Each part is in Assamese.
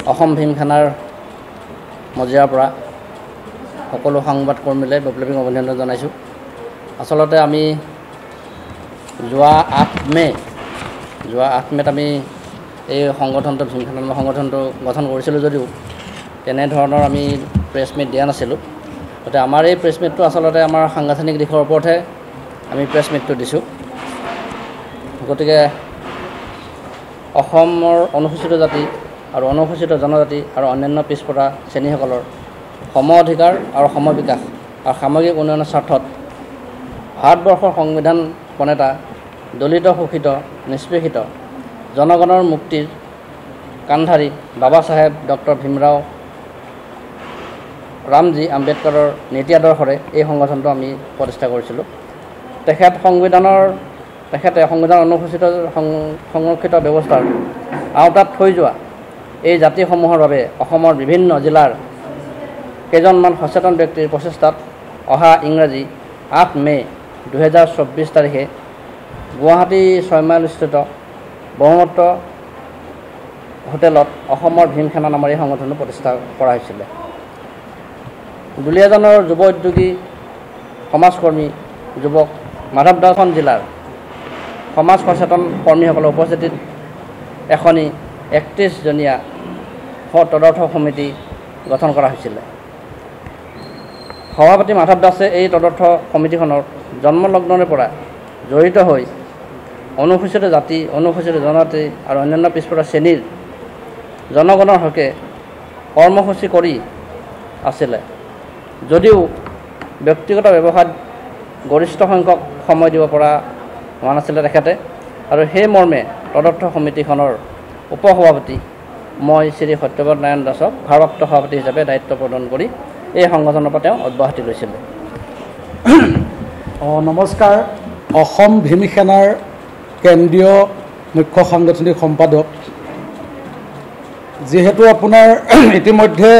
অসম ভীমসেনাৰ মজিয়াৰ পৰা সকলো সংবাদকৰ্মীলৈ বৈপ্লৱিক অভিনন্দন জনাইছোঁ। আচলতে আমি যোৱা 8 মে'ত আমি এই সংগঠনটো ভীমসেনা নামৰ সংগঠনটো গঠন কৰিছিলোঁ যদিও তেনেধৰণৰ আমি প্ৰেছ মিট দিয়া নাছিলোঁ। গতিকে আমাৰ এই প্ৰেছ মিটটো আচলতে আমাৰ সাংগঠনিক দিশৰ ওপৰতহে আমি প্ৰেছ মিটটো দিছোঁ। গতিকে অসমৰ অনুসূচিত জাতি আৰু অনুসূচিত জনজাতি আৰু অন্যান্য পিছপৰা শ্ৰেণীসকলৰ সম অধিকাৰ আৰু সম বিকাশ আৰু সামগ্ৰিক উন্নয়নৰ স্বাৰ্থত ভাৰতবৰ্ষৰ সংবিধান প্ৰণেতা দলিত শোষিত নিষ্পেষিত জনগণৰ মুক্তিৰ কাণ্ডাৰী বাবা চাহেব ডক্টৰ ভীমৰাও ৰামজী আম্বেদকাৰৰ নীতি আদৰ্শৰে এই সংগঠনটো আমি প্ৰতিষ্ঠা কৰিছিলোঁ। তেখেতে সংবিধান অনুসূচিত সংৰক্ষিত ব্যৱস্থাৰ আওতাত থৈ যোৱা এই জাতিসমূহৰ বাবে অসমৰ বিভিন্ন জিলাৰ কেইজনমান সচেতন ব্যক্তিৰ প্ৰচেষ্টাত অহা ইংৰাজী 8 মে' 2024 তাৰিখে গুৱাহাটী 6 মাইলস্থিত ব্ৰহ্মপুত্ৰ হোটেলত অসমৰ ভীমসেনা নামৰ এই সংগঠনটো প্ৰতিষ্ঠা কৰা হৈছিলে। দুলীয়াজানৰ যুৱ উদ্যোগী সমাজকৰ্মী যুৱক মাধৱ দাসখন জিলাৰ সমাজ সচেতন কৰ্মীসকলৰ উপস্থিতিত এখনি 31জনীয়া তদৰ্থ সমিতি গঠন কৰা হৈছিলে। সভাপতি মাধৱ দাসে এই তদৰ্থ সমিতিখনৰ জন্মলগ্নৰে পৰা জড়িত হৈ অনুসূচিত জাতি অনুসূচিত জনজাতি আৰু অন্যান্য পিছপৰা শ্ৰেণীৰ জনগণৰ হকে কৰ্মসূচী কৰি আছিলে। যদিও ব্যক্তিগত ব্যৱসায়ত গৰিষ্ঠ সংখ্যক সময় দিব পৰা হোৱা নাছিলে তেখেতে, আৰু সেই মৰ্মে তদৰ্থ সমিতিখনৰ উপসভাপতি মই শ্ৰী সত্যব্ৰত নাৰায়ণ দাসক ভাৰপ্ৰাপ্ত সভাপতি হিচাপে দায়িত্ব প্ৰদান কৰি এই সংগঠনৰ পৰা তেওঁ অব্যাহতি লৈছিলে। নমস্কাৰ। অসম ভীমসেনাৰ কেন্দ্ৰীয় মুখ্য সাংগঠনিক সম্পাদক, যিহেতু আপোনাৰ ইতিমধ্যে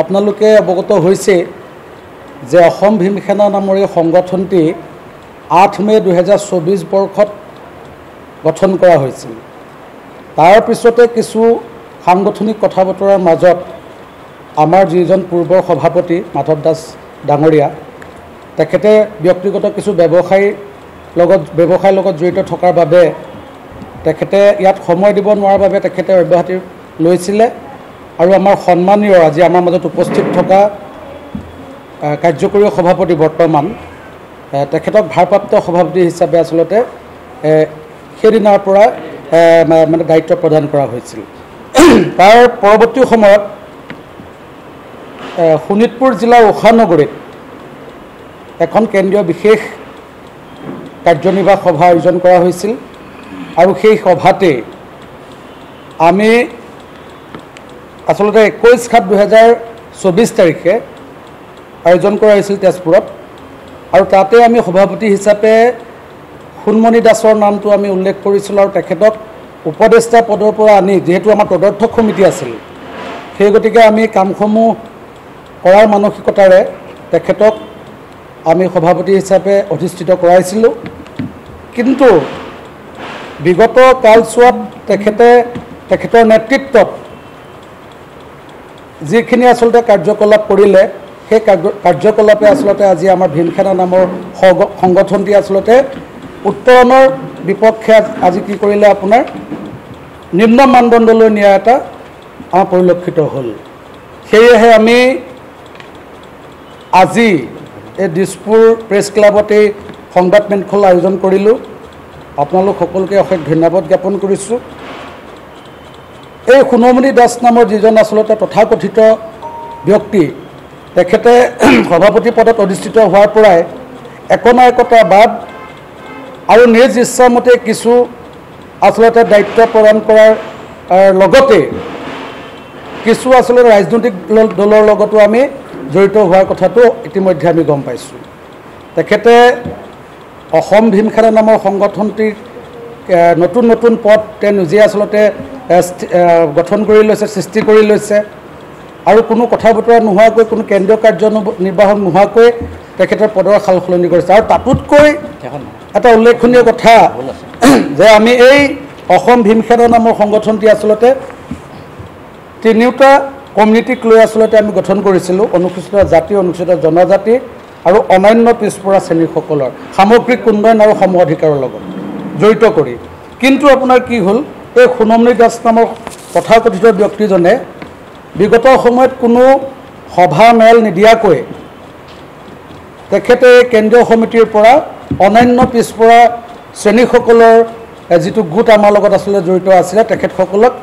আপোনালোকে অৱগত হৈছে যে অসম ভীমসেনা নামৰ এই সংগঠনটি 8 মে' 2024 বৰ্ষত গঠন কৰা হৈছিল। তাৰ পিছতে কিছু সাংগঠনিক কথা বতৰাৰ মাজত আমাৰ যিজন পূৰ্বৰ সভাপতি মাধৱ দাস ডাঙৰীয়া, তেখেতে ব্যক্তিগত কিছু ব্যৱসায়ৰ লগত জড়িত থকাৰ বাবে তেখেতে ইয়াত সময় দিব নোৱাৰাৰ বাবে তেখেতে অব্যাহতি লৈছিলে। আৰু আমাৰ সন্মানীয় আজি আমাৰ মাজত উপস্থিত থকা কাৰ্যকৰী সভাপতি বৰ্তমান তেখেতক ভাৰপ্ৰাপ্ত সভাপতি হিচাপে আচলতে সেইদিনাৰ পৰা মানে দায়িত্ব প্ৰদান কৰা হৈছিল। তাৰ পৰৱৰ্তী সময়ত শোণিতপুৰ জিলাৰ উষানগৰীত এখন কেন্দ্ৰীয় বিশেষ কাৰ্যনিৰ্বাহক সভা আয়োজন কৰা হৈছিল, আৰু সেই সভাতে আমি আচলতে 21/7/2024 তাৰিখে আয়োজন কৰা হৈছিল তেজপুৰত, আৰু তাতে আমি সভাপতি হিচাপে সোণমণি দাসৰ নামটো আমি উল্লেখ কৰিছিলোঁ। আৰু তেখেতক উপদেষ্টা পদৰ পৰা আনি, যিহেতু আমাৰ তদৰ্থ সমিতি আছিল, সেই গতিকে আমি কামসমূহ কৰাৰ মানসিকতাৰে তেখেতক আমি সভাপতি হিচাপে অধিষ্ঠিত কৰাইছিলোঁ। কিন্তু বিগত কালছোৱাত তেখেতৰ নেতৃত্বত যিখিনি আচলতে কাৰ্যকলাপ কৰিলে, সেই কাৰ্যকলাপে আচলতে আজি আমাৰ ভীমসেনা নামৰ সংগঠনটি আচলতে উত্তৰণৰ বিপক্ষে আজি কি কৰিলে, আপোনাৰ নিম্ন মানদণ্ডলৈ নিয়া এটা আমাৰ পৰিলক্ষিত হ'ল। সেয়েহে আমি আজি এই দিছপুৰ প্ৰেছ ক্লাবতে সংবাদ মেলখন আয়োজন কৰিলোঁ। আপোনালোক সকলোকে অশেষ ধন্যবাদ জ্ঞাপন কৰিছোঁ। এই সোণমণি দাস নামৰ যিজন আচলতে তথাকথিত ব্যক্তি, তেখেতে সভাপতি পদত অধিষ্ঠিত হোৱাৰ পৰাই একোনা একোটা বাদ আৰু নিজ ইচ্ছামতে কিছু আচলতে দায়িত্ব প্ৰদান কৰাৰ লগতে কিছু আচলতে ৰাজনৈতিক দলৰ লগতো আমি জড়িত হোৱাৰ কথাটো ইতিমধ্যে আমি গম পাইছোঁ। তেখেতে অসম ভীমসেনা নামৰ সংগঠনটিৰ নতুন নতুন পদ তেওঁ নিজে আচলতে গঠন কৰি লৈছে, সৃষ্টি কৰি লৈছে, আৰু কোনো কথা বতৰা নোহোৱাকৈ, কোনো কেন্দ্ৰীয় কাৰ্যনিৰ্বাহক নোহোৱাকৈ তেখেতৰ পদৰ সাল সলনি কৰিছে। আৰু তাতোতকৈ এটা উল্লেখনীয় কথা যে আমি এই অসম ভীমসেনা নামৰ সংগঠনটি আচলতে তিনিওটা কমিউনিটিক লৈ আচলতে আমি গঠন কৰিছিলোঁ, অনুসূচিত জাতি, অনুসূচিত জনজাতি আৰু অন্যান্য পিছপৰা শ্ৰেণীসকলৰ সামগ্ৰিক উন্নয়ন আৰু সম অধিকাৰৰ লগত জড়িত কৰি। কিন্তু আপোনাৰ কি হ'ল, এই সোণমণি দাস নামৰ তথাকথিত ব্যক্তিজনে বিগত সময়ত কোনো সভা মেল নিদিয়াকৈ তেখেতে কেন্দ্ৰীয় সমিতিৰ পৰা অন্যান্য পিছপৰা শ্ৰেণীসকলৰ যিটো গোট আমাৰ লগত আচলতে জড়িত আছিলে, তেখেতসকলক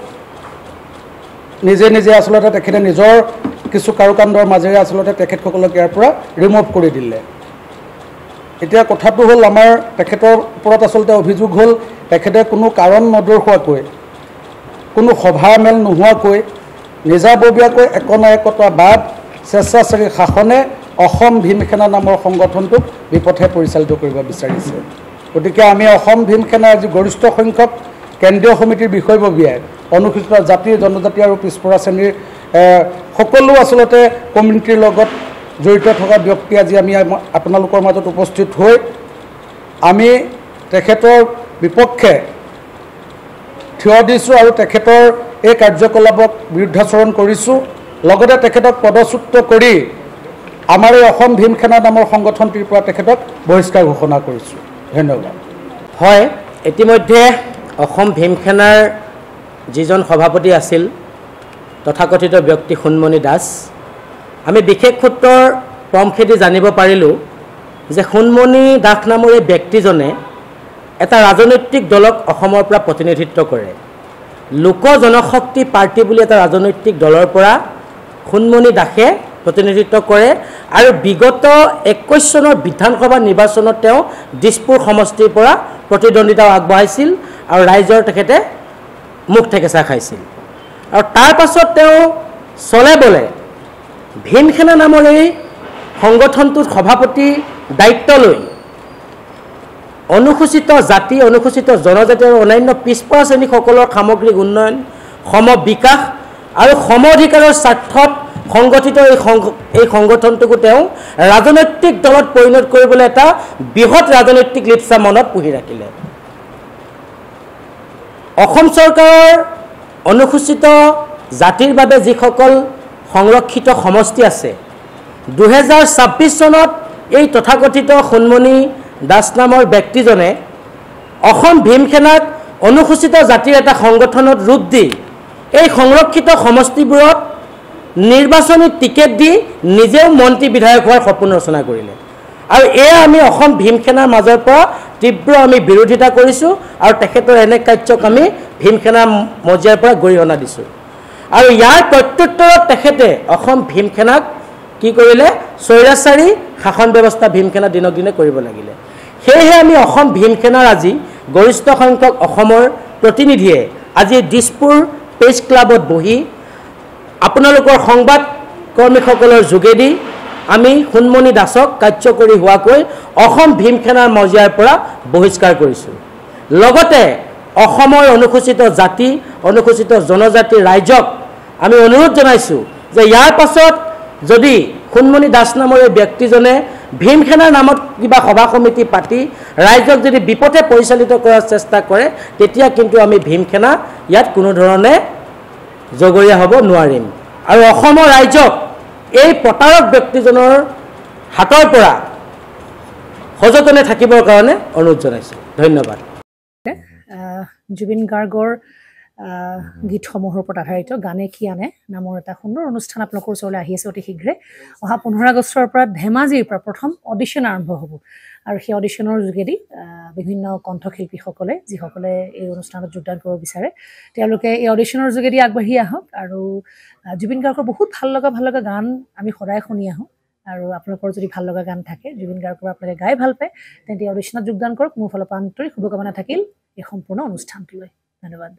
নিজে নিজে আচলতে তেখেতে নিজৰ কিছু কাৰুকাণ্ডৰ মাজেৰে আচলতে তেখেতসকলক ইয়াৰ পৰা ৰিমুভ কৰি দিলে। এতিয়া কথাটো হ'ল, আমাৰ তেখেতৰ ওপৰত আচলতে অভিযোগ হ'ল, তেখেতে কোনো কাৰণ নদৰ্শোৱাকৈ, কোনো সভা মেল নোহোৱাকৈ নিজাববীয়াকৈ একনায়কতা বাদ স্বেচ্ছাচাৰী শাসনে অসম ভীম সেনা নামৰ সংগঠনটোক বিপথে পৰিচালিত কৰিব বিচাৰিছে। গতিকে আমি অসম ভীম সেনাৰ যি গৰিষ্ঠ সংখ্যক কেন্দ্ৰীয় সমিতিৰ বিষয়ববীয়াই অনুসূচিত জাতি, জনজাতি আৰু পিছপৰা শ্ৰেণীৰ সকলো আচলতে কমিউনিটিৰ লগত জড়িত থকা ব্যক্তি আজি আমি আপোনালোকৰ মাজত উপস্থিত হৈ আমি তেখেতৰ বিপক্ষে থিয় দিছোঁ আৰু তেখেতৰ এই কাৰ্যকলাপক বিৰুদ্ধাচৰণ কৰিছোঁ। লগতে তেখেতক পদচ্যুত কৰি আমাৰ এই অসম ভীম সেনা নামৰ সংগঠনটিৰ পৰা তেখেতক বহিষ্কাৰ ঘোষণা কৰিছোঁ। ধন্যবাদ। হয়, ইতিমধ্যে অসম ভীম সেনাৰ যিজন সভাপতি আছিল তথাকথিত ব্যক্তি সোণমণি দাস, আমি বিশেষ সূত্ৰৰ পমখেদি জানিব পাৰিলোঁ যে সোণমণি দাস নামৰ এই ব্যক্তিজনে এটা ৰাজনৈতিক দলক অসমৰ পৰা প্ৰতিনিধিত্ব কৰে। লোক জনশক্তি পাৰ্টি বুলি এটা ৰাজনৈতিক দলৰ পৰা সোণমণি দাসে প্ৰতিনিধিত্ব কৰে আৰু বিগত 21 চনৰ বিধানসভা নিৰ্বাচনত তেওঁ দিছপুৰ সমষ্টিৰ পৰা প্ৰতিদ্বন্দ্বিতা আগবঢ়াইছিল আৰু ৰাইজৰ তেখেতে মুখ ঠেকেচা খাইছিল। আৰু তাৰ পাছত তেওঁ চলে বলে ভীম সেনা নামৰ এই সংগঠনটোৰ সভাপতি দায়িত্ব লৈ অনুসূচিত জাতি, অনুসূচিত জনজাতি আৰু অন্যান্য পিছপৰা শ্ৰেণীসকলৰ সামগ্ৰিক উন্নয়ন, সম বিকাশ আৰু সম অধিকাৰৰ স্বাৰ্থত সংগঠিত এই সংগঠনটোকো তেওঁ ৰাজনৈতিক দলত পৰিণত কৰিবলৈ এটা বৃহৎ ৰাজনৈতিক লিপচা মনত পুহি ৰাখিলে। অসম চৰকাৰৰ অনুসূচিত জাতিৰ বাবে যিসকল সংৰক্ষিত সমষ্টি আছে, 2026 চনত এই তথাকথিত সোণমণি দাস নামৰ ব্যক্তিজনে অসম ভীম সেনাক অনুসূচিত জাতিৰ এটা সংগঠনত ৰূপ দি এই সংৰক্ষিত সমষ্টিবোৰত নিৰ্বাচনী টিকেট দি নিজেও মন্ত্ৰী বিধায়ক হোৱাৰ সপোন ৰচনা কৰিলে। আৰু এয়া আমি অসম ভীম সেনাৰ মাজৰ পৰা তীব্ৰ আমি বিৰোধিতা কৰিছোঁ আৰু তেখেতৰ এনে কাৰ্যক আমি ভীম সেনাৰ মজিয়াৰ পৰা গৰিহণা দিছোঁ। আৰু ইয়াৰ প্ৰত্যুত্তৰত তেখেতে অসম ভীম সেনাক কি কৰিলে, স্বৈৰাচাৰী শাসন ব্যৱস্থা ভীম সেনা দিনক দিনে কৰিব লাগিলে। সেয়েহে আমি অসম ভীম সেনাৰ আজি গৰিষ্ঠ সংখ্যক অসমৰ প্ৰতিনিধিয়ে আজি দিছপুৰ প্ৰেছ ক্লাবত বহি আপোনালোকৰ সংবাদ কৰ্মীসকলৰ যোগেদি আমি সোণমণি দাসক কাৰ্যকৰী হোৱাকৈ অসম ভীম সেনাৰ মজিয়াৰ পৰা বহিষ্কাৰ কৰিছোঁ। লগতে অসমৰ অনুসূচিত জাতি, অনুসূচিত জনজাতিৰ ৰাইজক আমি অনুৰোধ জনাইছোঁ যে ইয়াৰ পাছত যদি সোণমণি দাস নামৰ এই ব্যক্তিজনে ভীম সেনাৰ নামত কিবা সভা সমিতি পাতি ৰাইজক যদি বিপথে পৰিচালিত কৰাৰ চেষ্টা কৰে, তেতিয়া কিন্তু আমি ভীম সেনা ইয়াত কোনো ধৰণে জগৰীয়া হ'ব নোৱাৰিম। আৰু অসমৰ ৰাইজক এই প্ৰতাৰক ব্যক্তিজনৰ হাতৰ পৰা সযতনে থাকিবৰ কাৰণে অনুৰোধ জনাইছোঁ। ধন্যবাদ। জুবিন গাৰ্গৰ গীতসমূহৰ ওপৰত আধাৰিত গানে কি আনে নামৰ এটা সুন্দৰ অনুষ্ঠান আপোনালোকৰ ওচৰলৈ আহি আছে অতি শীঘ্ৰে। অহা 15 আগষ্টৰ পৰা ধেমাজিৰ পৰা প্ৰথম অডিশ্যন আৰম্ভ হ'ব আৰু সেই অডিশ্যনৰ যোগেদি বিভিন্ন কণ্ঠশিল্পীসকলে যিসকলে এই অনুষ্ঠানত যোগদান কৰিব বিচাৰে তেওঁলোকে এই অডিশ্যনৰ যোগেদি আগবাঢ়ি আহক। আৰু জুবিন গাৰ্গৰ বহুত ভাল লগা গান আমি সদায় শুনি আহোঁ আৰু আপোনালোকৰ যদি ভাল লগা গান থাকে, জুবিন গাৰ্গৰ আপোনালোকে গাই ভাল পায়, তেন্তে অডিশ্যনত যোগদান কৰক। মোৰ ফালৰ পৰা আন্তৰিক শুভকামনা থাকিল এই সম্পূৰ্ণ অনুষ্ঠানটোলৈ। ধন্যবাদ।